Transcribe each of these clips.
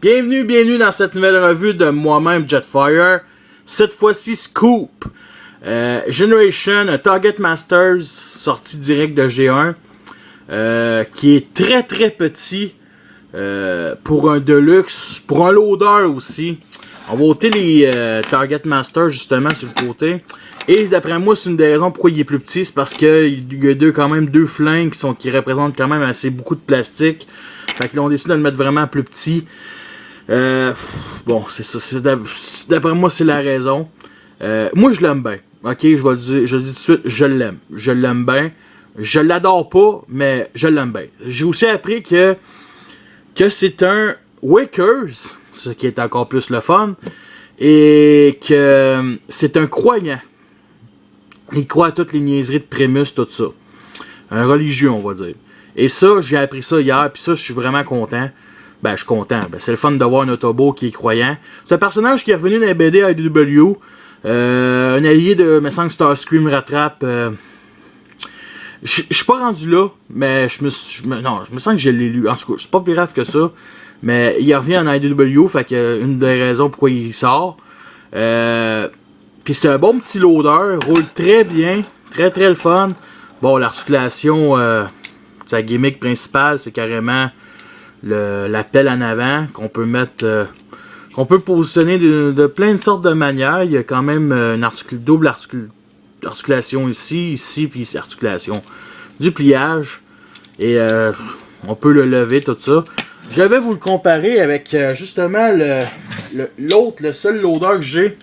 Bienvenue dans cette nouvelle revue de moi-même Jetfire. Cette fois-ci Scoop. Generation Target Masters, sorti direct de G1. Qui est très petit. Pour un Deluxe. Pour un loader aussi. On va ôter les Target Masters justement sur le côté. Et d'après moi, c'est une des raisons pourquoi il est plus petit. C'est parce qu'il y a quand même deux flingues qui représentent quand même assez beaucoup de plastique. Fait que là, on décide de le mettre vraiment plus petit. Bon, c'est ça. D'après moi, c'est la raison. Moi, je l'aime bien. Ok, je le dis tout de suite, je l'aime. Je l'aime bien. Je l'adore pas, mais je l'aime bien. J'ai aussi appris que c'est un Wakers, ce qui est encore plus le fun, et que c'est un croyant. Il croit à toutes les niaiseries de Primus, tout ça. Un religieux, on va dire. Et ça, j'ai appris ça hier, puis ça, je suis vraiment content. Ben, je suis content. Ben, c'est le fun de voir un Autobo qui est croyant. C'est un personnage qui est revenu dans la BD IDW. Un allié de, me semble que Starscream rattrape. Je suis pas rendu là, mais je me sens que je l'ai lu. En tout cas, c'est pas plus grave que ça. Mais il revient en IDW, fait que une des raisons pourquoi il sort. Puis c'est un bon petit loader, roule très bien, très le fun. Bon, l'articulation, sa gimmick principale, c'est carrément la pelle en avant qu'on peut mettre, qu'on peut positionner de plein de sortes de manières. Il y a quand même une double articulation ici, puis ici, articulation. Du pliage, et on peut le lever, tout ça. Je vais vous le comparer avec justement le seul loader que j'ai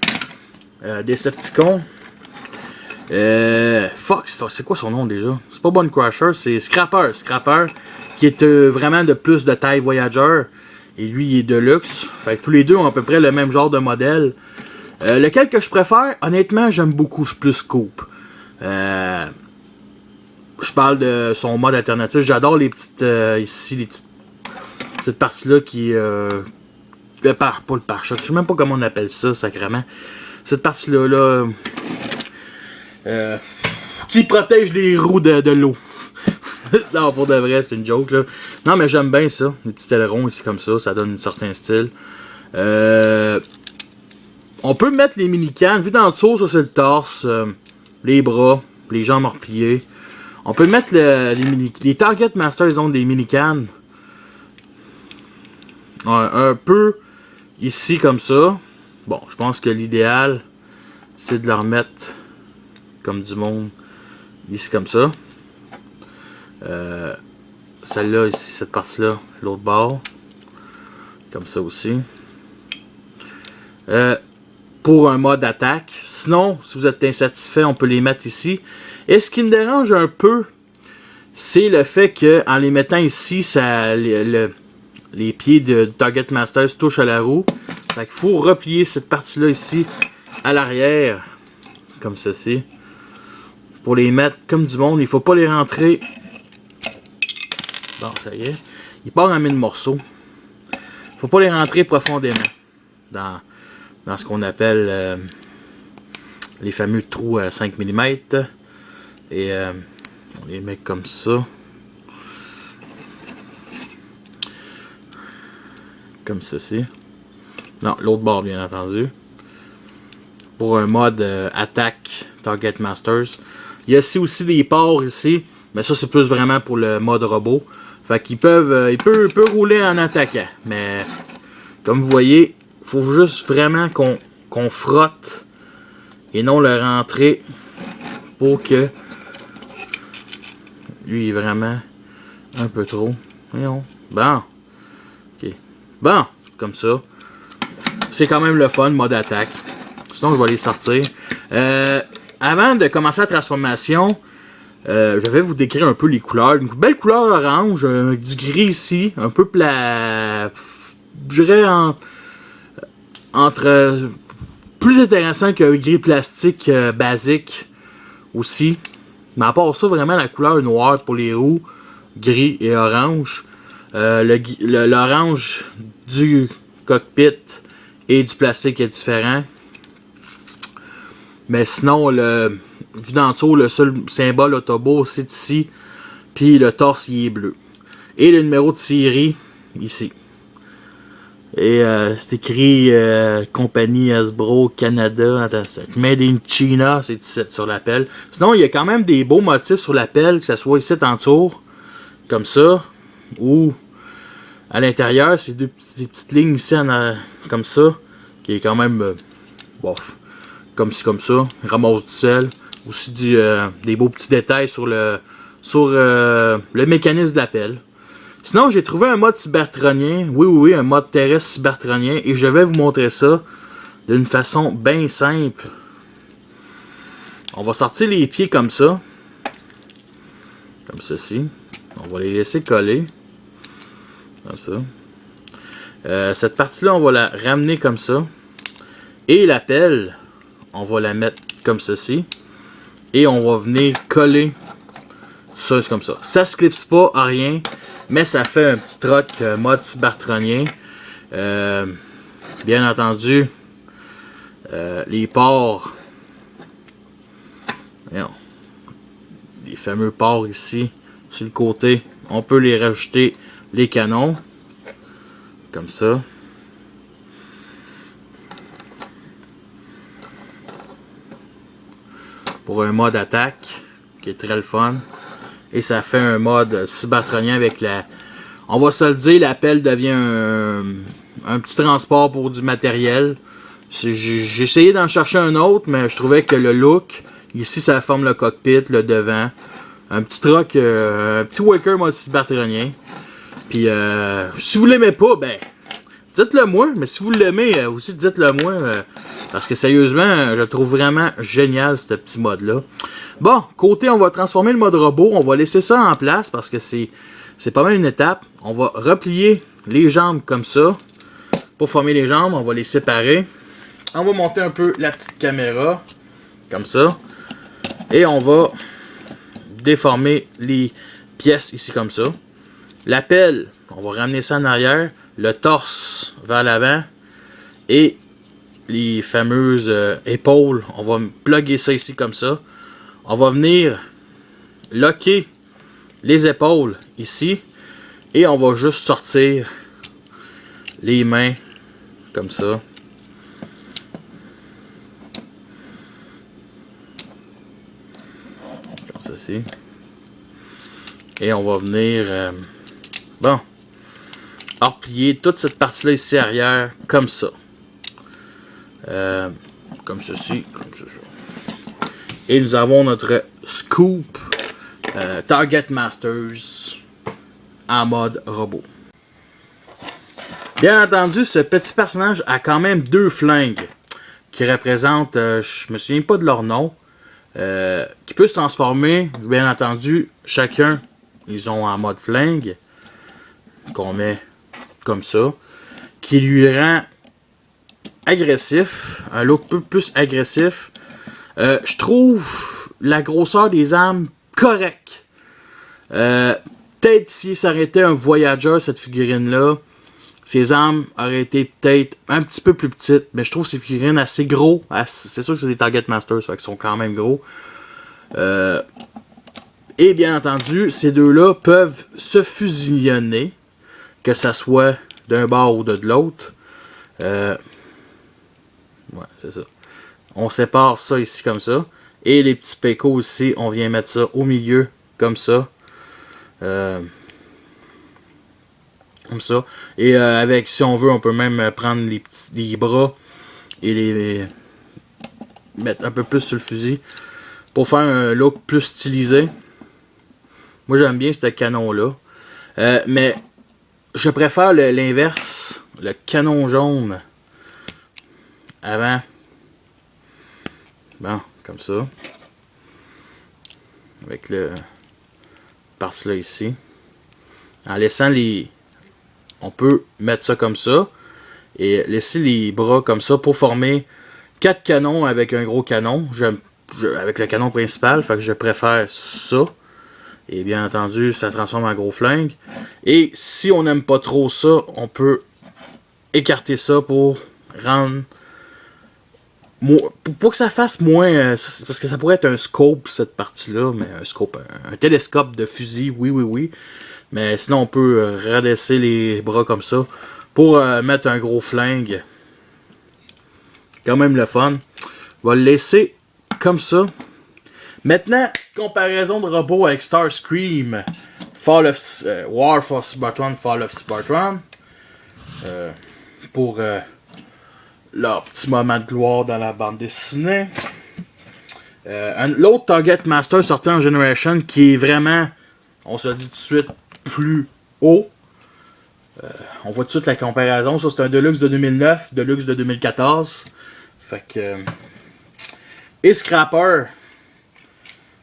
Decepticon. Fuck, c'est quoi son nom déjà? C'est pas Bone Crusher, c'est Scrapper, qui est vraiment de plus de taille Voyager. Et lui, il est Deluxe. Fait que tous les deux ont à peu près le même genre de modèle. Lequel que je préfère? Honnêtement, j'aime beaucoup plus Scoop. Je parle de son mode alternatif. J'adore les petites cette partie-là qui pas le pare-choc. Je sais même pas comment on appelle ça, sacrément. Cette partie-là, qui protège les roues de l'eau. Non, pour de vrai, c'est une joke, là. Non, mais j'aime bien ça. Les petits ailerons ici comme ça donne un certain style. On peut mettre les mini-cannes. Vu d'en dessous, ça c'est le torse, les bras, les jambes repliées. On peut mettre les Target Masters, ils ont des mini-cannes. Un peu ici comme ça. Bon, je pense que l'idéal, c'est de leur mettre comme du monde ici comme ça. Celle-là ici, cette partie-là, l'autre bord. Comme ça aussi. Pour un mode attaque. Sinon, si vous êtes insatisfait, on peut les mettre ici. Et ce qui me dérange un peu, c'est le fait que en les mettant ici, les pieds de Target Masters touchent à la roue. Fait qu'il faut replier cette partie-là ici à l'arrière. Comme ceci. Pour les mettre comme du monde. Il faut pas les rentrer. Bon, ça y est. Il part en mille morceaux. Faut pas les rentrer profondément. Dans ce qu'on appelle les fameux trous à 5 mm. Et on les met comme ça. Comme ceci. Non, l'autre bord bien entendu. Pour un mode attaque Target Masters. Il y a aussi des ports ici. Mais ça c'est plus vraiment pour le mode robot. Fait qu'ils peuvent. Il peut rouler en attaquant. Mais comme vous voyez, il faut juste vraiment qu'on frotte. Et non le rentrer. Pour que. Lui il est vraiment un peu trop. Voyons. Bon. Ok. Bon. Comme ça. C'est quand même le fun, mode attaque. Sinon, je vais les sortir. Avant de commencer la transformation, je vais vous décrire un peu les couleurs. Une belle couleur orange, du gris ici, un peu plat. Je dirais entre plus intéressant qu'un gris plastique basique aussi. Mais à part ça, vraiment la couleur noire pour les roues, gris et orange. L'orange du cockpit et du plastique est différent. Mais sinon, vu d'en dessous, le seul symbole Autobo, c'est ici. Puis le torse, il est bleu. Et le numéro de série, ici. Et c'est écrit compagnie Hasbro Canada. Attends, Made in China, c'est sur la pelle. Sinon, il y a quand même des beaux motifs sur la pelle, que ce soit ici en tour, comme ça, ou à l'intérieur, c'est des petites lignes ici comme ça, qui est quand même bof, comme ça, ramasse du sel. Aussi des beaux petits détails sur le mécanisme de la pelle. Sinon, j'ai trouvé un mode cybertronien. Oui, un mode terrestre cybertronien. Et je vais vous montrer ça d'une façon bien simple. On va sortir les pieds comme ça. Comme ceci. On va les laisser coller. Comme ça. Cette partie-là, on va la ramener comme ça. Et la pelle, on va la mettre comme ceci. Et on va venir coller ça comme ça. Ça se clipse pas à rien. Mais ça fait un petit troc mode cybertronien. Bien entendu, les ports, les fameux ports ici, sur le côté, on peut les rajouter les canons, comme ça. Pour un mode attaque, qui est très le fun. Et ça fait un mode cybertronien avec la... On va se le dire, la pelle devient un petit transport pour du matériel. J'ai essayé d'en chercher un autre, mais je trouvais que le look, ici ça forme le cockpit, le devant. Un petit truck, un petit Waker mode cybertronien. Puis si vous l'aimez pas, ben dites-le moi. Mais si vous l'aimez, aussi dites-le moi. Parce que sérieusement, je trouve vraiment génial ce petit mode là. Bon, côté, on va transformer le mode robot. On va laisser ça en place parce que c'est pas mal une étape. On va replier les jambes comme ça. Pour former les jambes, on va les séparer. On va monter un peu la petite caméra. Comme ça. Et on va déformer les pièces ici comme ça. La pelle, on va ramener ça en arrière. Le torse vers l'avant. Et les fameuses épaules, on va plugger ça ici comme ça. On va venir locker les épaules ici. Et on va juste sortir les mains comme ça. Comme ceci. Et on va venir replier toute cette partie-là ici arrière comme ça. Comme ceci, comme ceci. Et nous avons notre Scoop Target Masters en mode robot. Bien entendu, ce petit personnage a quand même deux flingues qui représentent, je me souviens pas de leur nom, qui peut se transformer. Bien entendu, chacun, ils ont en mode flingue qu'on met comme ça, qui lui rend agressif, un look peu plus agressif. Je trouve la grosseur des armes correcte. Peut-être si ça aurait été un Voyager, cette figurine-là, ses armes auraient été peut-être un petit peu plus petites, mais je trouve ces figurines assez gros. C'est sûr que c'est des Target Masters, fait qu'ils sont quand même gros. Et bien entendu, ces deux-là peuvent se fusionner, que ça soit d'un bord ou de l'autre. Ouais, c'est ça. On sépare ça ici comme ça. Et les petits pécos ici, on vient mettre ça au milieu, comme ça. Comme ça. Et avec, si on veut, on peut même prendre les bras et les mettre un peu plus sur le fusil pour faire un look plus stylisé. Moi, j'aime bien ce canon-là. Mais je préfère l'inverse, le canon jaune avant. Bon, comme ça. Avec le parti là ici. En laissant les... On peut mettre ça comme ça. Et laisser les bras comme ça pour former 4 canons avec un gros canon. Avec le canon principal. Fait que je préfère ça. Et bien entendu, ça transforme en gros flingue. Et si on n'aime pas trop ça, on peut écarter ça pour rendre... Pour que ça fasse moins... parce que ça pourrait être un scope, cette partie-là. Mais un scope, un télescope de fusil, oui. Mais sinon, on peut redresser les bras comme ça pour mettre un gros flingue. Quand même le fun. On va le laisser comme ça. Maintenant, comparaison de robot avec Starscream, War for Cybertron, Fall of Cybertron. Pour leur petit moment de gloire dans la bande dessinée. L'autre Target Master sorti en Generation qui est vraiment, on se le dit tout de suite, plus haut. On voit tout de suite la comparaison. Ça, c'est un Deluxe de 2009, Deluxe de 2014. Fait que. Et Scrapper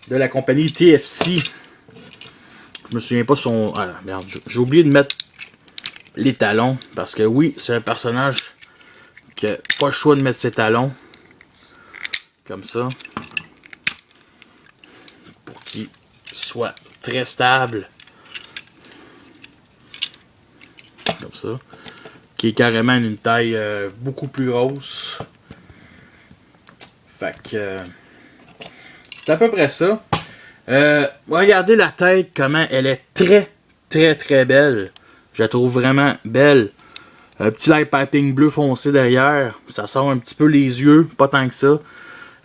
de la compagnie TFC. Je me souviens pas son. Ah merde, j'ai oublié de mettre les talons. Parce que oui, c'est un personnage qui n'a pas le choix de mettre ses talons. Comme ça. Pour qu'il soit très stable. Comme ça. Qui est carrément une taille beaucoup plus grosse. Fait que c'est à peu près ça. Regardez la tête, comment elle est très belle. Je la trouve vraiment belle. Un petit light piping bleu foncé derrière. Ça sort un petit peu les yeux, pas tant que ça.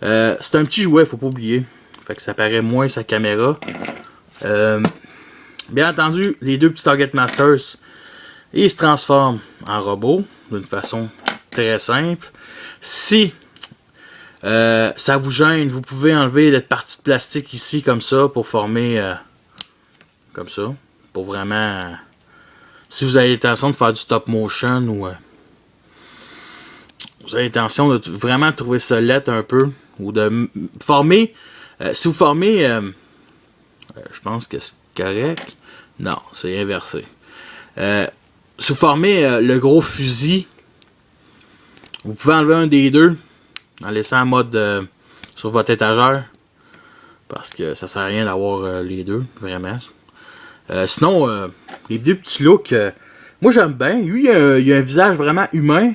C'est un petit jouet, faut pas oublier. Fait que ça paraît moins sa caméra. Bien entendu, les deux petits Target Masters, ils se transforment en robot d'une façon très simple. Si ça vous gêne, vous pouvez enlever cette partie de plastique ici comme ça pour former comme ça. Pour vraiment, si vous avez l'intention de faire du stop motion ou vous avez l'intention de vraiment trouver ça laid un peu ou de former, si vous formez, je pense que c'est correct. Non, c'est inversé. Si vous formez le gros fusil, vous pouvez enlever un des deux en laissant en mode sur votre étagère. Parce que ça sert à rien d'avoir les deux, vraiment. Sinon, les deux petits looks, moi j'aime bien. Lui, il a un visage vraiment humain.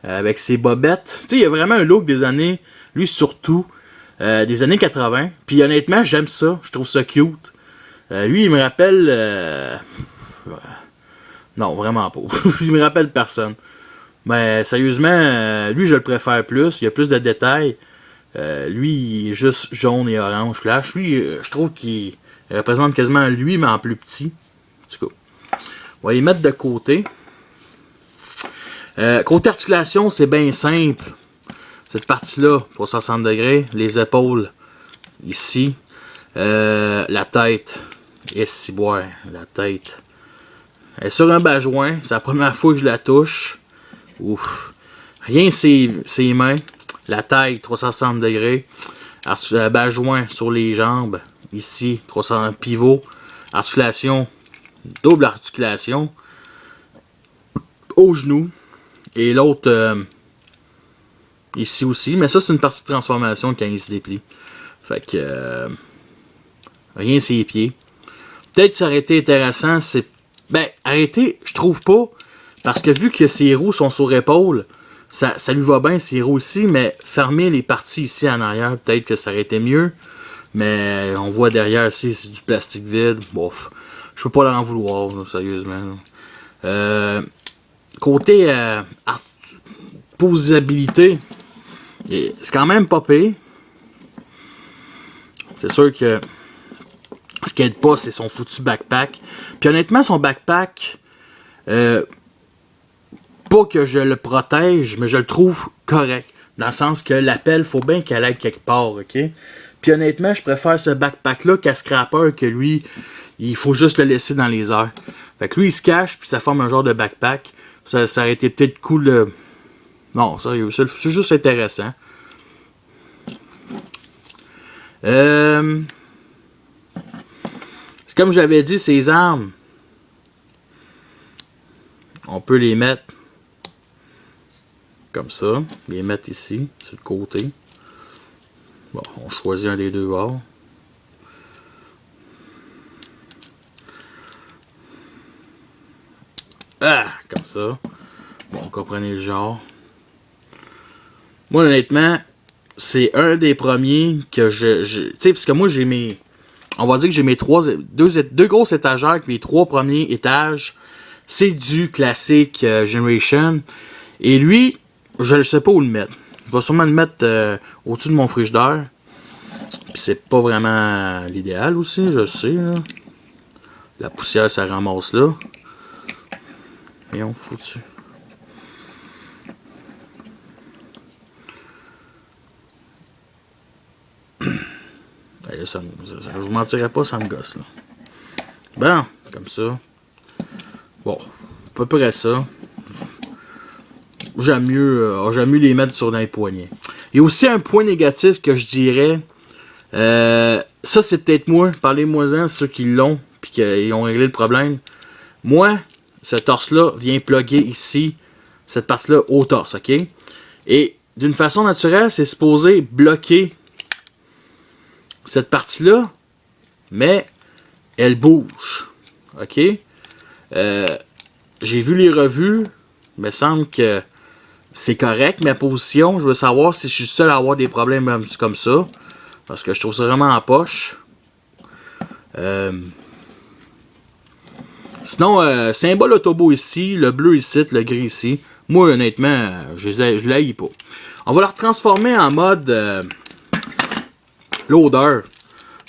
Avec ses bobettes. Tu sais, il a vraiment un look des années, lui surtout, des années 80. Puis honnêtement, j'aime ça. Je trouve ça cute. Lui, il me rappelle... non, vraiment pas. Il me rappelle personne. Mais sérieusement, lui, je le préfère plus. Il y a plus de détails. Lui, il est juste jaune et orange flash. Lui, je trouve qu'il représente quasiment lui, mais en plus petit. En tout cas, on va les mettre de côté. Côté articulation, c'est bien simple. Cette partie-là, pour 60 degrés. Les épaules, ici. La tête. Et si boire, la tête. Elle est sur un bas-joint. C'est la première fois que je la touche. Ouf. Rien ses mains. La taille, 360 degrés. Bas-joint sur les jambes. Ici, 300 pivot. Articulation, double articulation. Au genou. Et l'autre, ici aussi. Mais ça, c'est une partie de transformation quand il se déplie. Fait que, rien ses pieds. Peut-être que ça aurait été intéressant. Ben, arrêter, je trouve pas. Parce que vu que ses roues sont sur épaule, ça lui va bien, ses roues aussi. Mais fermer les parties ici en arrière, peut-être que ça aurait été mieux. Mais on voit derrière ici, c'est du plastique vide. Bof. Je peux pas leur en vouloir, là, sérieusement. Côté posabilité, c'est quand même pas pire. C'est sûr que ce qui aide pas, c'est son foutu backpack. Puis honnêtement, son backpack, pas que je le protège, mais je le trouve correct. Dans le sens que l'appel, faut bien qu'elle aille quelque part, ok? Puis honnêtement, je préfère ce backpack-là qu'à Scrapper, que lui, il faut juste le laisser dans les airs. Fait que lui, il se cache, puis ça forme un genre de backpack. Ça aurait été peut-être cool. Non, sérieux, c'est juste intéressant. C'est comme j'avais dit, ces armes, on peut les mettre comme ça. Les mettre ici, sur le côté. Bon, on choisit un des deux bords. Ah, comme ça. Bon, comprenez le genre. Moi, honnêtement, c'est un des premiers que tu sais, parce que moi, j'ai mes... On va dire que j'ai mes deux grosses étagères avec mes 3 premiers étages. C'est du classique Generation. Et lui, je ne sais pas où le mettre. Je vais sûrement le mettre au-dessus de mon frigidaire. Puis c'est pas vraiment l'idéal aussi, je sais. Là. La poussière, ça ramasse là. Et on fout dessus. Ben là, je vous mentirais pas, ça me gosse là. Bon, comme ça. Bon, à peu près ça. J'aime mieux les mettre sur les poignets. Il y a aussi un point négatif que je dirais. Ça, c'est peut-être moi. Parlez-moi-en, ceux qui l'ont, puis qui ont réglé le problème. Moi, ce torse-là vient plugger ici, cette partie-là, au torse, ok? Et d'une façon naturelle, c'est supposé bloquer cette partie-là, mais elle bouge, ok? J'ai vu les revues, il me semble que c'est correct, ma position. Je veux savoir si je suis seul à avoir des problèmes comme ça. Parce que je trouve ça vraiment en poche. Sinon, symbole Autobo ici, le bleu ici, le gris ici. Moi, honnêtement, je l'haïs pas. On va le retransformer en mode loader.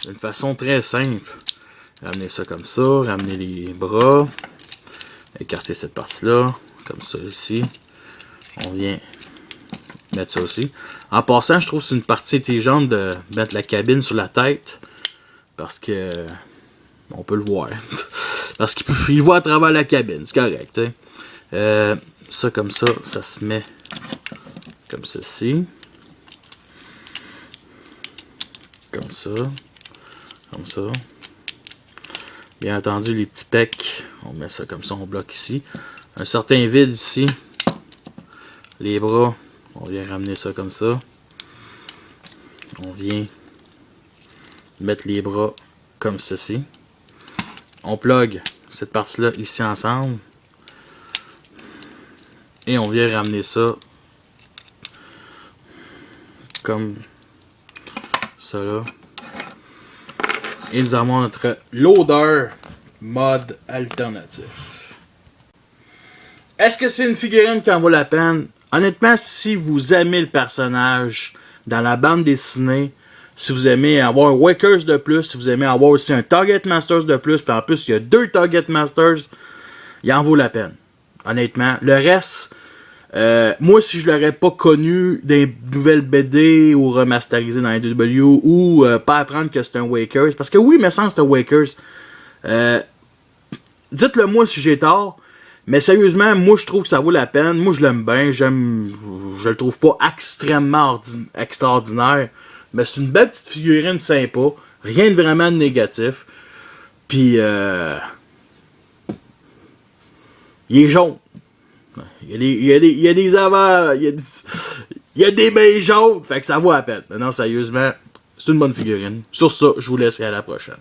D'une façon très simple. Ramener ça comme ça, ramener les bras. Écarter cette partie-là, comme ça ici. On vient mettre ça aussi. En passant, je trouve que c'est une partie intelligente de mettre la cabine sur la tête. Parce que on peut le voir. Parce qu'il voit à travers la cabine, c'est correct. Ça comme ça, ça se met comme ceci. Comme ça. Comme ça. Bien entendu, les petits pecs, on met ça comme ça, on bloque ici. Un certain vide ici. Les bras, on vient ramener ça comme ça. On vient mettre les bras comme ceci. On plug cette partie-là ici ensemble. Et on vient ramener ça comme ça là. Et nous avons notre loader mode alternatif. Est-ce que c'est une figurine qui en vaut la peine? Honnêtement, si vous aimez le personnage dans la bande dessinée, si vous aimez avoir un Wakers de plus, si vous aimez avoir aussi un Target Masters de plus, puis en plus il y a 2 Target Masters, il en vaut la peine. Honnêtement. Le reste, moi si je l'aurais pas connu des nouvelles BD ou remasterisées dans AEW ou pas apprendre que c'est un Wakers, parce que oui, il me semble que c'est un Wakers. Dites-le moi si j'ai tort. Mais sérieusement, moi je trouve que ça vaut la peine. Moi je l'aime bien. Je le trouve pas extrêmement extraordinaire. Mais c'est une belle petite figurine sympa. Rien de vraiment négatif. Puis il est jaune. Il y a des avants. Il y a des mains jaunes. Fait que ça vaut la peine. Mais non, sérieusement, c'est une bonne figurine. Sur ça, je vous laisse et à la prochaine.